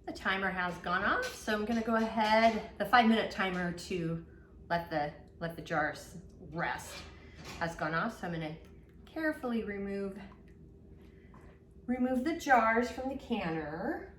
The timer has gone off, so I'm gonna go ahead, the 5-minute timer to let the jars rest has gone off, so I'm gonna carefully remove the jars from the canner.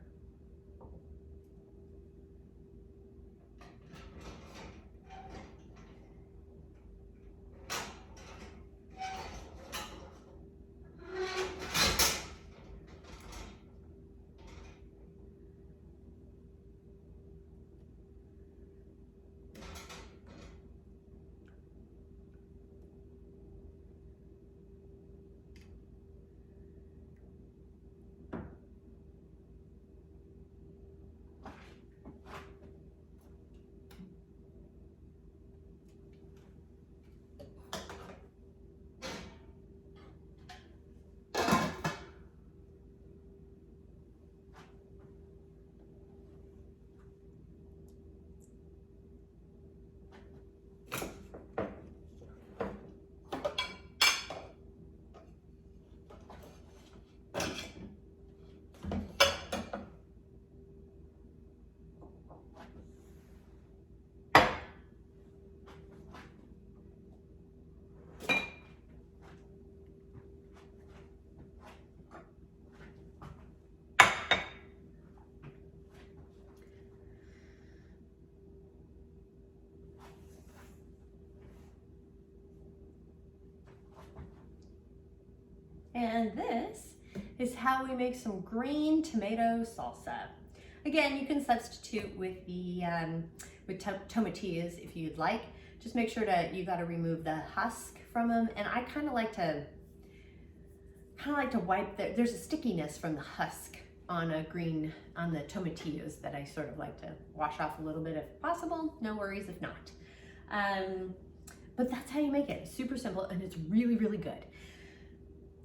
And this is how we make some green tomato salsa. Again, you can substitute with the tomatillos if you'd like. Just make sure that you got to remove the husk from them. And I kind of like to wipe there's a stickiness from the husk on the tomatillos that I sort of like to wash off a little bit if possible. No worries if not. But that's how you make it. It's super simple and it's really, really good.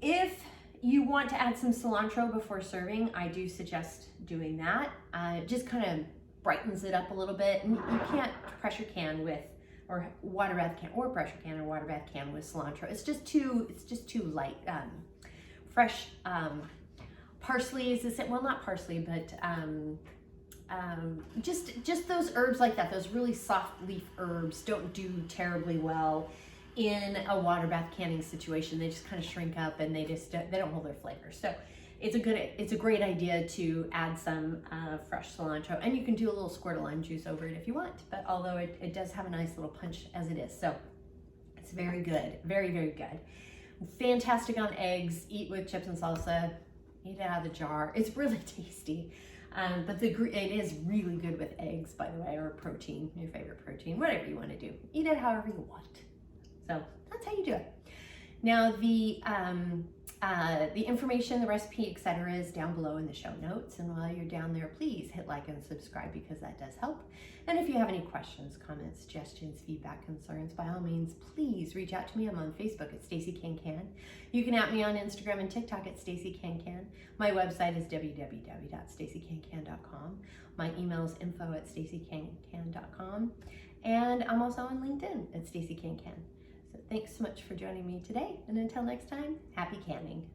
If you want to add some cilantro before serving, I do suggest doing that. It just kind of brightens it up a little bit. And you can't pressure can with, or water bath can, or pressure can or water bath can with cilantro. It's just too light. Fresh parsley is the same. Well, not parsley, but just those herbs like that. Those really soft leaf herbs don't do terribly well in a water bath canning situation. They just kind of shrink up and they don't hold their flavor. So it's a great idea to add some fresh cilantro, and you can do a little squirt of lime juice over it if you want, but although it does have a nice little punch as it is. So it's very good, very, very good. Fantastic on eggs, eat with chips and salsa, eat it out of the jar. It's really tasty. But it is really good with eggs, by the way, or protein, your favorite protein, whatever you want to do. Eat it however you want. So that's how you do it. Now the information, the recipe, etc. is down below in the show notes. And while you're down there, please hit like and subscribe because that does help. And if you have any questions, comments, suggestions, feedback, concerns, by all means, please reach out to me. I'm on Facebook at Stacey Can Can. You can at me on Instagram and TikTok at Stacey Can Can. My website is www.staceycancan.com. My email is info@staceycancan.com. And I'm also on LinkedIn at Stacey Can Can. So thanks so much for joining me today. And until next time, happy canning.